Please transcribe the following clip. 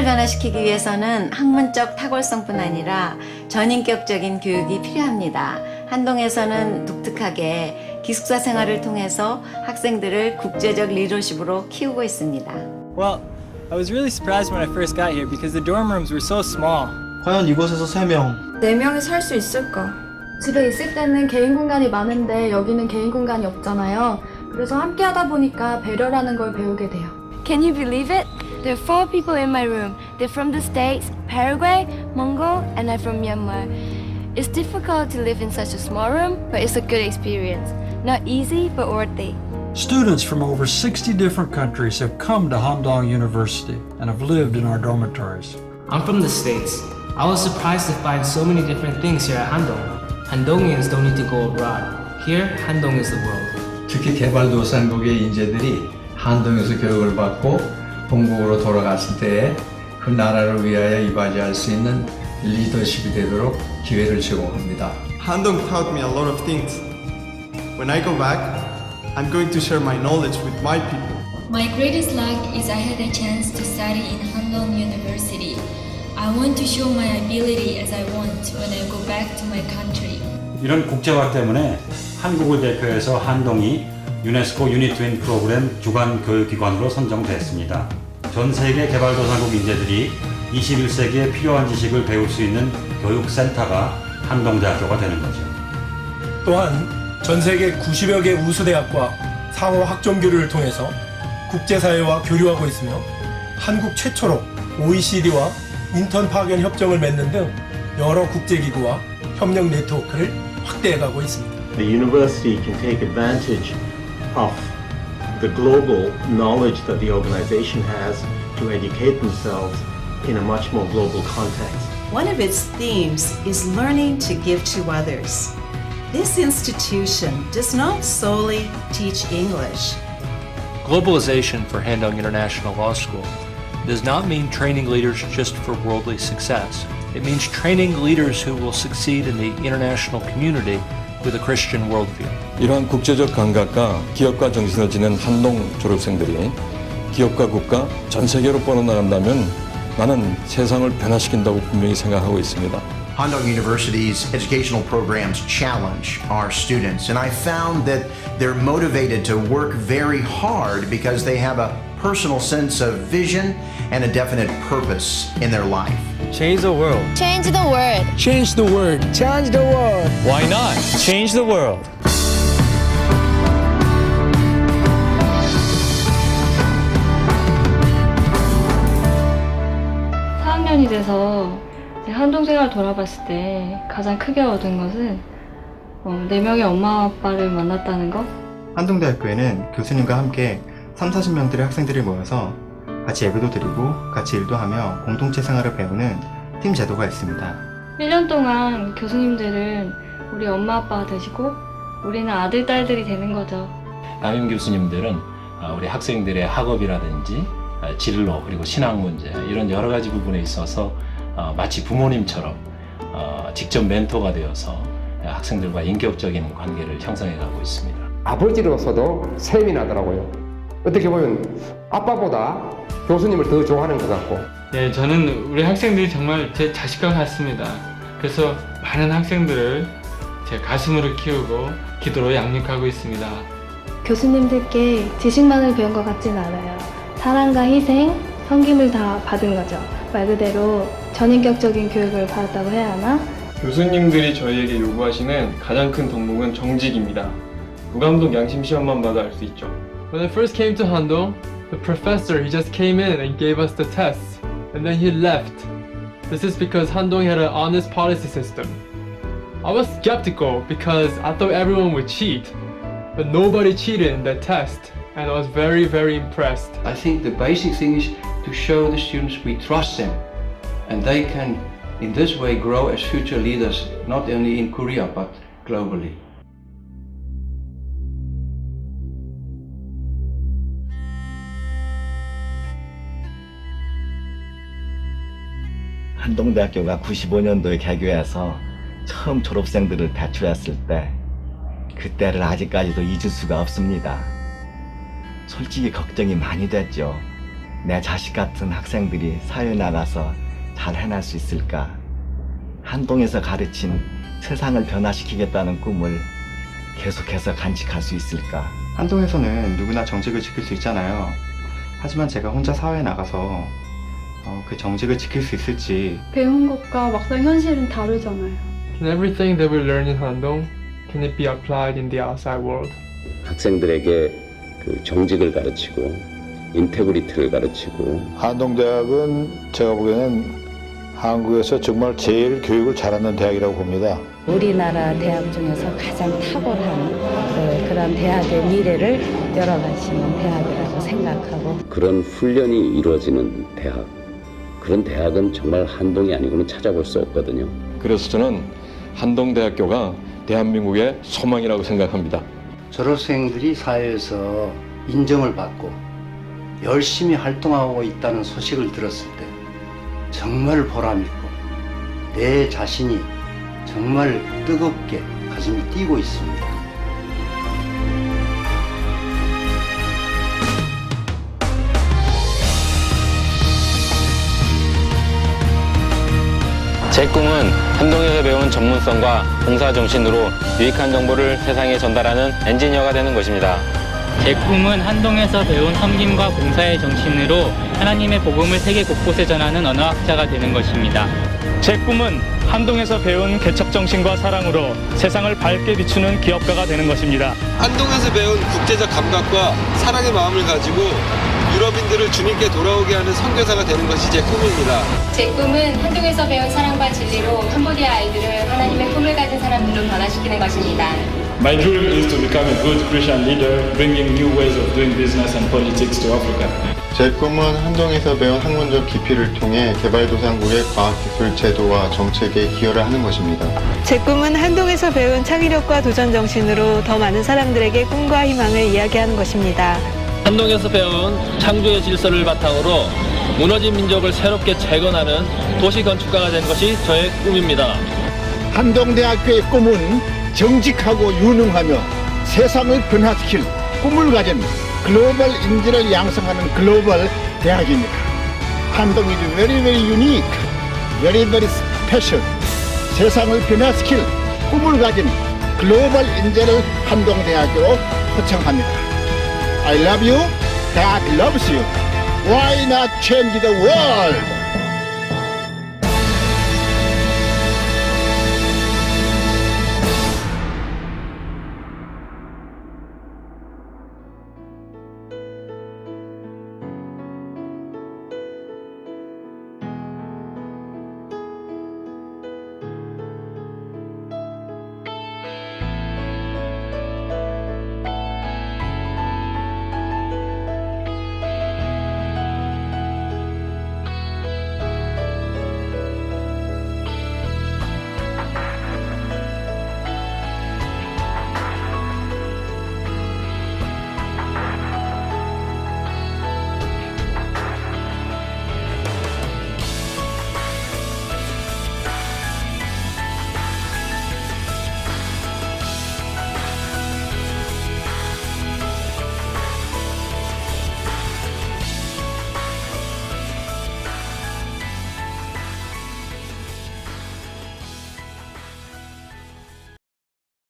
세계관화시키기 위해서는 학문적 탁월성뿐 아니라 전인격적인 교육이 필요합니다. 한동에서는 독특하게 기숙사 생활을 통해서 학생들을 국제적 리더십으로 키우고 있습니다. Well, I was really surprised when I first got here because the dorm rooms were so small. 과연 이곳에서 3명, 4명이 살 수 있을까? 집에 있을 때는 개인 공간이 많은데 여기는 개인 공간이 없잖아요. 그래서 함께 하다 보니까 배려라는 걸 배우게 돼요. Can you believe it? There are 4 people in my room. They're from the States, Paraguay, Mongol, and I'm from Myanmar. It's difficult to live in such a small room, but it's a good experience. Not easy, but worth it. Students from over 60 different countries have come to Handong University and have lived in our dormitories. I'm from the States. I was surprised to find so many different things here at Handong. Handongians don't need to go abroad. Here, Handong is the world. 특히 개발도상국의 인재들이 한동에서 교육을 받고 본국으로 돌아갔을 때에 그 나라를 위하여 이바지할 수 있는 리더십이 되도록 기회를 제공합니다. Handong taught me a lot of things. When I go back, I'm going to share my knowledge with my people. My greatest luck is I had a chance to study in Handong University. I want to show my ability as I want when I go back to my country. 이런 국제화 때문에 한국을 대표해서 한동이 유네스코 유니트윈 프로그램 주관 교육기관으로 선정됐습니다. 전 세계 개발도상국 인재들이 21세기에 필요한 지식을 배울 수 있는 교육센터가 한동대학교가 되는 거죠. 또한 전 세계 90여 개 우수대학과 상호 학점교류를 통해서 국제사회와 교류하고 있으며 한국 최초로 OECD와 인턴 파견 협정을 맺는 등 여러 국제기구와 협력 네트워크를 확대해가고 있습니다. The university can take advantage of the global knowledge that the organization has to educate themselves in a much more global context. One of its themes is learning to give to others. This institution does not solely teach English. Globalization for Handong International Law School does not mean training leaders just for worldly success. It means training leaders who will succeed in the international community with a Christian worldview. 이러한 국제적 감각과 기업가 정신을 지닌 한동 졸업생들이 기업과 국가 전 세계로 뻗어나간다면 나는 세상을 변화시킨다고 분명히 생각하고 있습니다. Handong University's educational programs challenge our students, and I found that they're motivated to work very hard because they have a personal sense of vision and a definite purpose in their life. Change the world. Change the world. Change the world. Change the world. Why not? Change the world. 이 돼서 한동 생활 돌아봤을 때 가장 크게 얻은 것은 4명의 엄마 아빠를 만났다는 것. 한동대학교에는 교수님과 함께 30-40명들의 학생들이 모여서 같이 예배도 드리고 같이 일도 하며 공동체 생활을 배우는 팀 제도가 있습니다. 1년 동안 교수님들은 우리 엄마 아빠가 되시고 우리는 아들, 딸들이 되는 거죠. 담임 교수님들은 우리 학생들의 학업이라든지 진로 그리고 신앙 문제 이런 여러 가지 부분에 있어서 마치 부모님처럼 직접 멘토가 되어서 학생들과 인격적인 관계를 형성해 가고 있습니다. 아버지로서도 셈이 나더라고요. 어떻게 보면 아빠보다 교수님을 더 좋아하는 것 같고. 네, 저는 우리 학생들이 정말 제 자식과 같습니다. 그래서 많은 학생들을 제 가슴으로 키우고 기도로 양육하고 있습니다. 교수님들께 지식만을 배운 것 같지는 않아요. 사랑과 희생, 섬김을 다 받은 거죠. 말 그대로 전인격적인 교육을 받았다고 해야 하나? 교수님들이 저희에게 요구하시는 가장 큰 덕목은 정직입니다. 무감독 양심 시험만 봐도 알 수 있죠. When I first came to Handong, the professor he just came in and gave us the tests, and then he left. This is because Handong had an honest policy system. I was skeptical because I thought everyone would cheat, but nobody cheated in that test. And I was very, very impressed. I think the basic thing is to show the students we trust them. And they can, in this way, grow as future leaders, not only in Korea, but globally. 한동대학교가 95년도에 개교해서 처음 졸업생들을 배출했을 때 그때를 아직까지도 잊을 수가 없습니다. 솔직히 걱정이 많이 됐죠. 내 자식 같은 학생들이 사회에 나가서 잘 해낼 수 있을까? 한동에서 가르친 세상을 변화시키겠다는 꿈을 계속해서 간직할 수 있을까? 한동에서는 누구나 정직을 지킬 수 있잖아요. 하지만 제가 혼자 사회에 나가서 그 정직을 지킬 수 있을지. 배운 것과 막상 현실은 다르잖아요. Can everything that we learn in Handong, can it be applied in the outside world? 학생들에게 그 정직을 가르치고 인테그리티를 가르치고 한동대학은 제가 보기에는 한국에서 정말 제일 교육을 잘하는 대학이라고 봅니다. 우리나라 대학 중에서 가장 탁월한 그런 대학의 미래를 열어가시는 대학이라고 생각하고 그런 훈련이 이루어지는 대학, 그런 대학은 정말 한동이 아니고는 찾아볼 수 없거든요. 그래서 저는 한동대학교가 대한민국의 소망이라고 생각합니다. 졸업생들이 사회에서 인정을 받고 열심히 활동하고 있다는 소식을 들었을 때 정말 보람있고 내 자신이 정말 뜨겁게 가슴이 뛰고 있습니다. 제 꿈은 한동에서 배운 전문성과 봉사 정신으로 유익한 정보를 세상에 전달하는 엔지니어가 되는 것입니다. 제 꿈은 한동에서 배운 섬김과 봉사의 정신으로 하나님의 복음을 세계 곳곳에 전하는 언어학자가 되는 것입니다. 제 꿈은 한동에서 배운 개척 정신과 사랑으로 세상을 밝게 비추는 기업가가 되는 것입니다. 한동에서 배운 국제적 감각과 사랑의 마음을 가지고 유럽인들을 주님께 돌아오게 하는 선교사가 되는 것이 제 꿈입니다. 제 꿈은 한동에서 배운 사랑과 진리로 캄보디아 아이들을 하나님의 꿈을 가진 사람들로 변화시키는 것입니다. My dream is to become a good Christian leader, bringing new ways of doing business and politics to Africa. 제 꿈은 한동에서 배운 학문적 깊이를 통해 개발도상국의 과학기술 제도와 정책에 기여를 하는 것입니다. 제 꿈은 한동에서 배운 창의력과 도전 정신으로 더 많은 사람들에게 꿈과 희망을 이야기하는 것입니다. 한동에서 배운 창조의 질서를 바탕으로 무너진 민족을 새롭게 재건하는 도시 건축가가 되는 것이 저의 꿈입니다. 한동대학교의 꿈은 정직하고 유능하며 세상을 변화시킬 꿈을 가진 글로벌 인재를 양성하는 글로벌 대학입니다. 한동 is very very unique, very very special. 세상을 변화시킬 꿈을 가진 글로벌 인재를 한동대학교로 초청합니다. I love you, God loves you. Why not change the world?